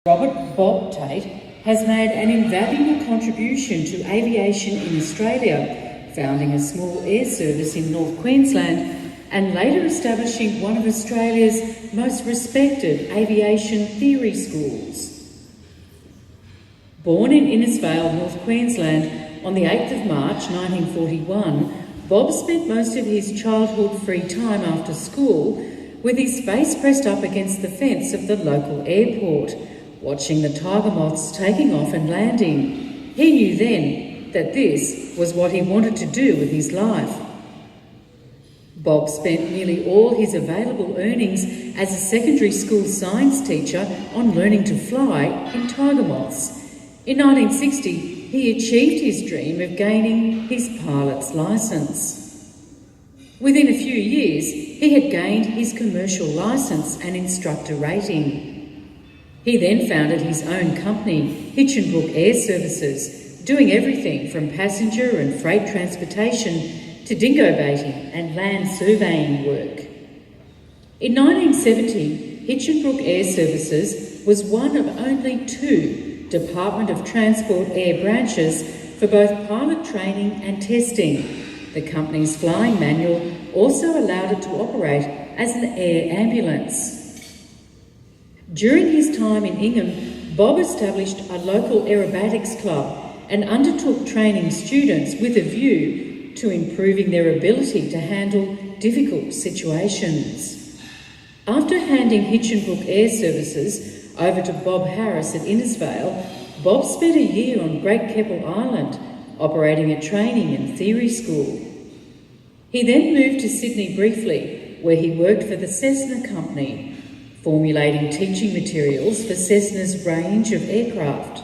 Robert Bob Tate has made an invaluable contribution to aviation in Australia, founding a small air service in North Queensland and later establishing one of Australia's most respected aviation theory schools. Born in Innisfail, North Queensland on the 8th of March 1941, Bob spent most of his childhood free time after school with his face pressed up against the fence of the local airport, watching the tiger moths taking off and landing. He knew then that this was what he wanted to do with his life. Bob spent nearly all his available earnings as a secondary school science teacher on learning to fly in tiger moths. In 1960, he achieved his dream of gaining his pilot's licence. Within a few years, he had gained his commercial licence and instructor rating. He then founded his own company, Hitchinbrook Air Services, doing everything from passenger and freight transportation to dingo baiting and land surveying work. In 1970, Hitchinbrook Air Services was one of only 2 Department of Transport air branches for both pilot training and testing. The company's flying manual also allowed it to operate as an air ambulance. During his time in Ingham, Bob established a local aerobatics club and undertook training students with a view to improving their ability to handle difficult situations. After handing Hitchinbrook Air Services over to Bob Harris at Innisfail, Bob spent a year on Great Keppel Island, operating a training and theory school. He then moved to Sydney briefly, where he worked for the Cessna Company, formulating teaching materials for Cessna's range of aircraft.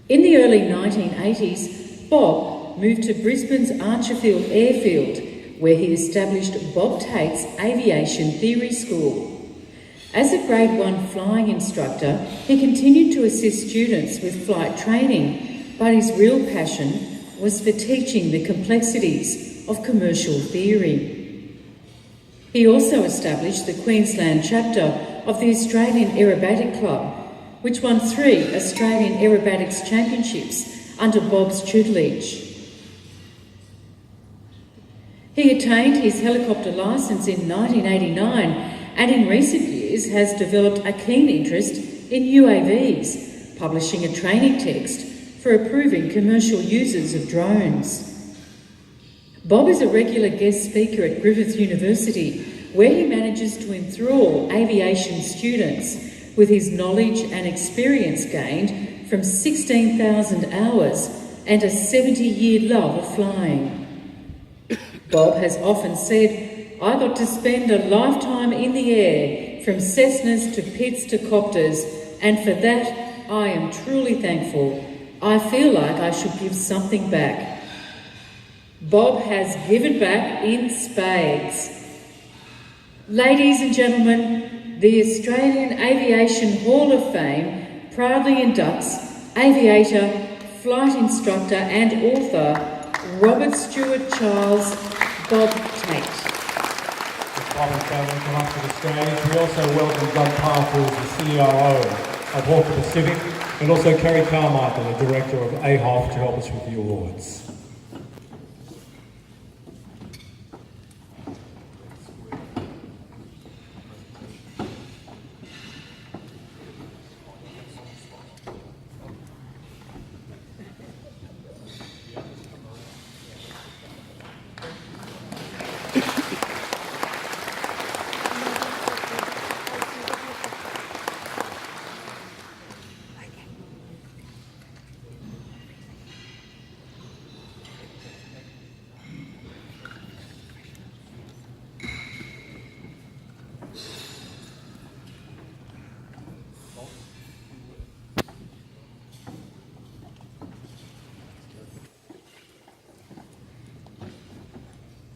In the early 1980s, Bob moved to Brisbane's Archerfield Airfield, where he established Bob Tate's Aviation Theory School. As a Grade 1 flying instructor, he continued to assist students with flight training, but his real passion was for teaching the complexities of commercial theory. He also established the Queensland chapter of the Australian Aerobatic Club, which won 3 Australian Aerobatics Championships under Bob's tutelage. He attained his helicopter licence in 1989 and in recent years has developed a keen interest in UAVs, publishing a training text for approving commercial users of drones. Bob is a regular guest speaker at Griffith University, where he manages to enthrall aviation students with his knowledge and experience gained from 16,000 hours and a 70-year love of flying. Bob has often said, "I got to spend a lifetime in the air, from Cessnas to Pitts to copters, and for that I am truly thankful. I feel like I should give something back." Bob has given back in spades. Ladies and gentlemen, the Australian Aviation Hall of Fame proudly inducts aviator, flight instructor and author Robert Stewart Charles Bob Tate. Bob and Kevin come up to the stage. We also welcome Doug Parker, the COO of Hawker Pacific, and also Kerry Carmichael, the Director of AAHOF, to help us with the awards.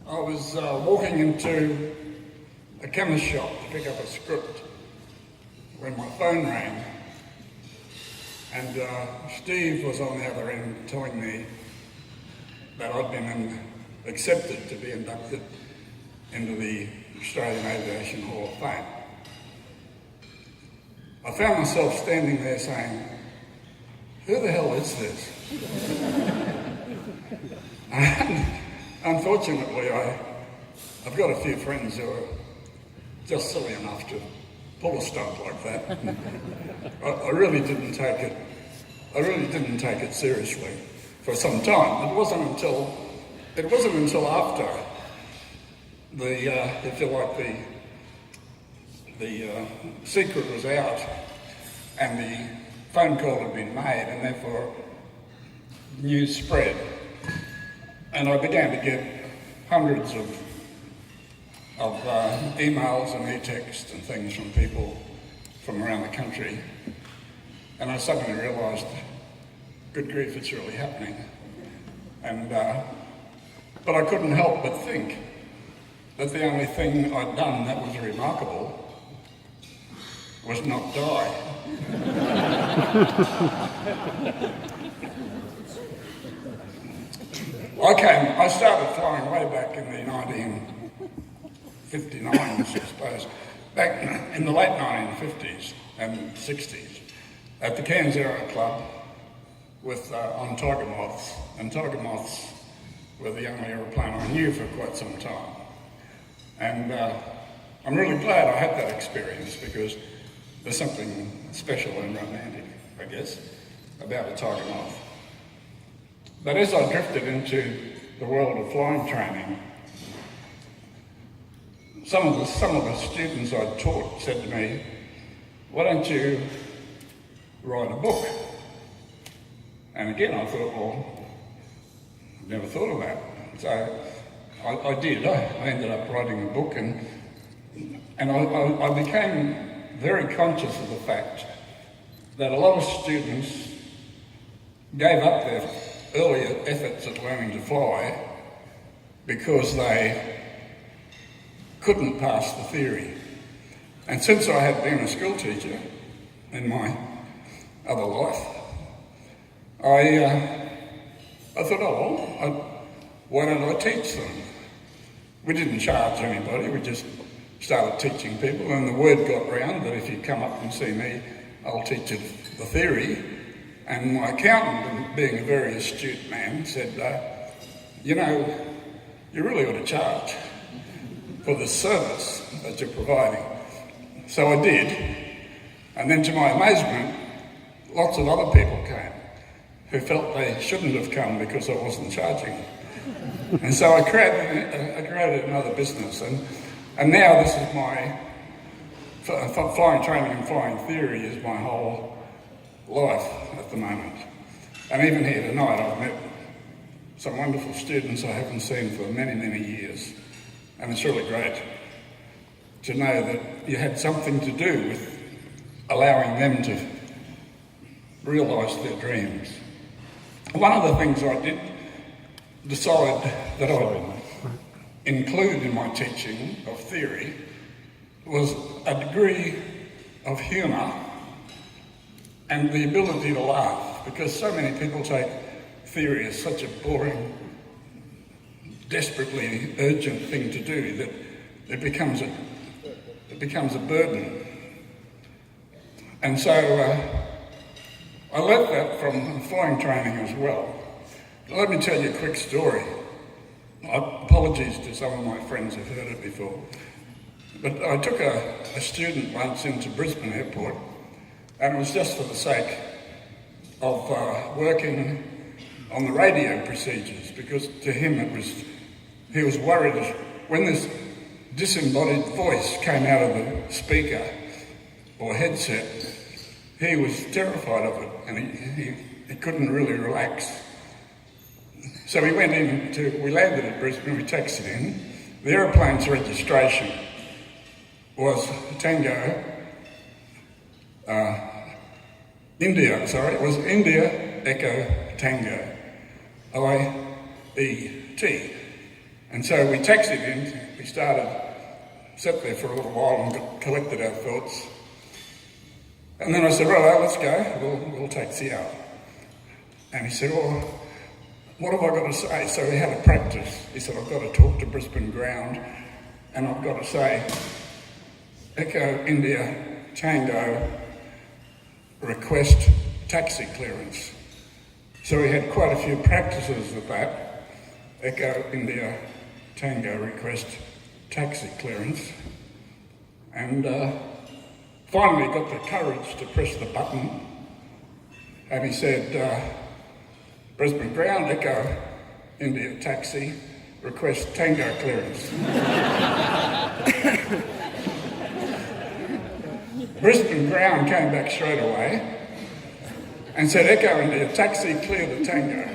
I was walking into a chemist shop to pick up a script when my phone rang, and Steve was on the other end telling me that I'd been accepted to be inducted into the Australian Aviation Hall of Fame. I found myself standing there saying, who the hell is this? And unfortunately, I've got a few friends who are just silly enough to pull a stunt like that. I really didn't take it seriously for some time. It wasn't until after the secret was out and the phone call had been made, and therefore news spread, and I began to get hundreds of emails and e-texts and things from people from around the country, and I suddenly realised, good grief, it's really happening. And but I couldn't help but think that the only thing I'd done that was remarkable was not die. I started flying way back in the 1959s, I suppose, back in the late 1950s and 60s, at the Cairns Aero Club on Tiger Moths, and Tiger Moths were the only aeroplane I knew for quite some time. And I'm really glad I had that experience, because there's something special and romantic, I guess, about a Tiger Moth. But as I drifted into the world of flying training, some of the students I'd taught said to me, why don't you write a book? And again, I thought, well, I've never thought of that. So I did. I ended up writing a book, and I became very conscious of the fact that a lot of students gave up their earlier efforts at learning to fly because they couldn't pass the theory. And since I had been a school teacher in my other life, I thought, why don't I teach them? We didn't charge anybody, we just started teaching people, and the word got round that if you come up and see me, I'll teach you the theory. And my accountant, being a very astute man, said, you really ought to charge for the service that you're providing. So I did, and then to my amazement, lots of other people came who felt they shouldn't have come because I wasn't charging. And so I created another business, and now this is my flying training and flying theory is my whole life at the moment. And even here tonight, I've met some wonderful students I haven't seen for many, many years, and it's really great to know that you had something to do with allowing them to realise their dreams. One of the things I did decide that I would include in my teaching of theory was a degree of humour and the ability to laugh, because so many people take theory as such a boring, desperately urgent thing to do that it becomes a burden. And so I learnt that from flying training as well. Let me tell you a quick story. Apologies to some of my friends who've heard it before. But I took a student once into Brisbane Airport, and it was just for the sake of working on the radio procedures, because to him he was worried when this disembodied voice came out of the speaker or headset. He was terrified of it, and he couldn't really relax. So we landed at Brisbane, we taxied in. The aeroplane's registration was India Echo Tango, IET. And so we taxied in, we sat there for a little while and collected our thoughts. And then I said, right, let's go, we'll taxi out. And he said, well, what have I got to say? So we had a practice. He said, I've got to talk to Brisbane ground, and I've got to say, Echo India Tango request taxi clearance. So we had quite a few practices with that. Echo India Tango request taxi clearance. And finally got the courage to press the button. And he said, Brisbane ground, Echo India taxi, request Tango clearance. Brisbane ground came back straight away and said, Echo India taxi, clear the Tango.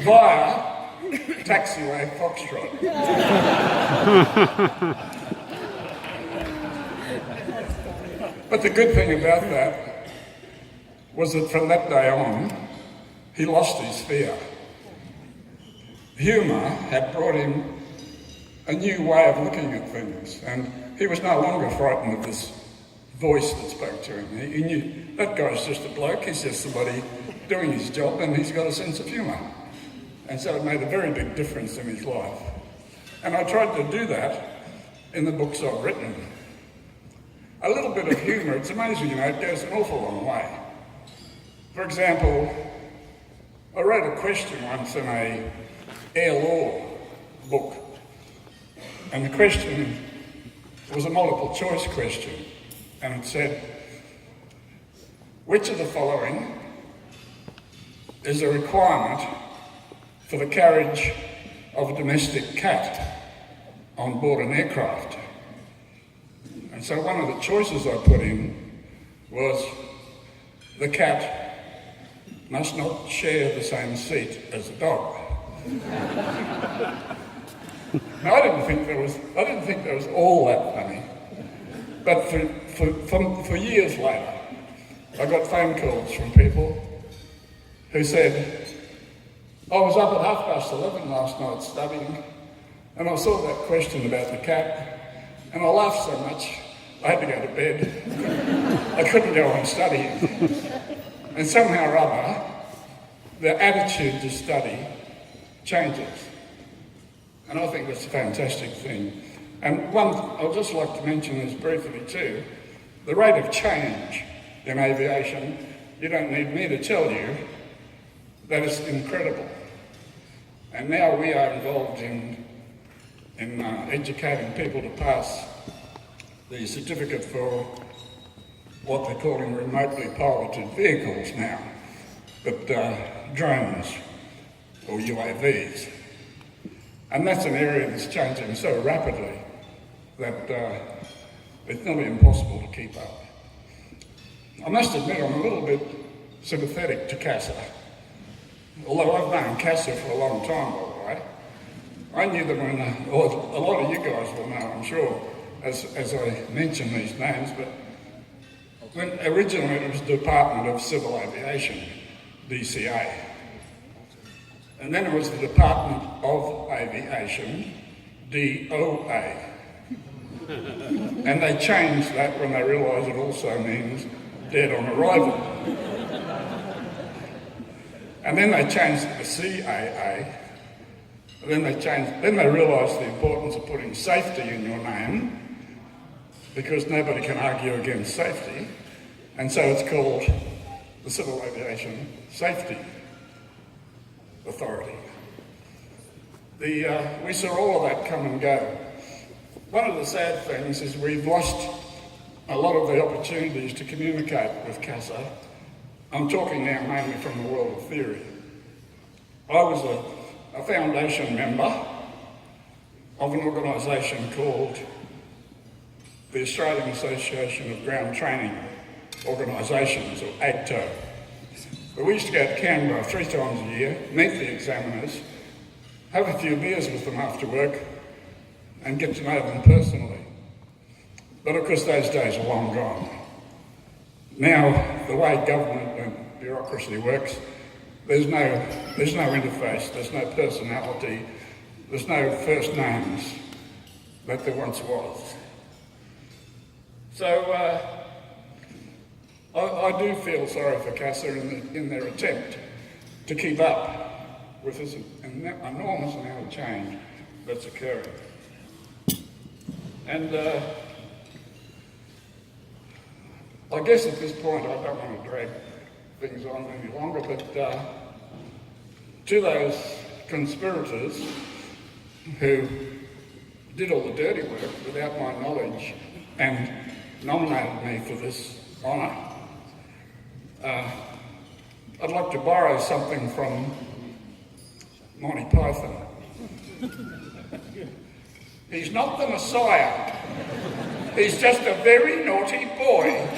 Via taxiway Foxtrot. But the good thing about that was that from that day on, he lost his fear. Humour had brought him a new way of looking at things, and he was no longer frightened of this voice that spoke to him. He knew that guy's just a bloke, he's just somebody doing his job, and he's got a sense of humour. And so it made a very big difference in his life. And I tried to do that in the books I've written. A little bit of humour, it's amazing, it goes an awful long way. For example, I wrote a question once in a air law book, and the question was a multiple choice question, and it said, which of the following is a requirement for the carriage of a domestic cat on board an aircraft? And so one of the choices I put in was the cat must not share the same seat as a dog. Now, I didn't think that was all that funny, but for years later, I got phone calls from people who said, I was up at 11:30 last night studying, and I saw that question about the cat, and I laughed so much I had to go to bed. I couldn't go on studying. And somehow or other, the attitude to study changes. And I think that's a fantastic thing. And one, I'd just like to mention this briefly too, the rate of change in aviation, you don't need me to tell you that it's incredible. And now we are involved in educating people to pass the certificate for what they're calling remotely piloted vehicles now, but drones or UAVs. And that's an area that's changing so rapidly that it's nearly impossible to keep up. I must admit I'm a little bit sympathetic to CASA, although I've known CASA for a long time, by the way. I knew them when, or a lot of you guys will know, I'm sure, as I mention these names, but when originally it was the Department of Civil Aviation, DCA. And then it was the Department of Aviation, DOA. And they changed that when they realised it also means dead on arrival. And then they changed it to CAA. And then they realised the importance of putting safety in your name, because nobody can argue against safety. And so it's called the Civil Aviation Safety Authority. We saw all of that come and go. One of the sad things is we've lost a lot of the opportunities to communicate with CASA. I'm talking now mainly from the world of theory. I was a foundation member of an organisation called the Australian Association of Ground Training Organisations, or AGTO. But we used to go to Canberra 3 times a year, meet the examiners, have a few beers with them after work, and get to know them personally. But of course those days are long gone. Now, the way government and bureaucracy works, there's no interface, there's no personality, there's no first names that there once was. So I do feel sorry for CASA in their attempt to keep up with this enormous amount of change that's occurring. And I guess at this point I don't want to drag things on any longer, but to those conspirators who did all the dirty work without my knowledge and nominated me for this honour, I'd like to borrow something from Monty Python. He's not the Messiah. He's just a very naughty boy.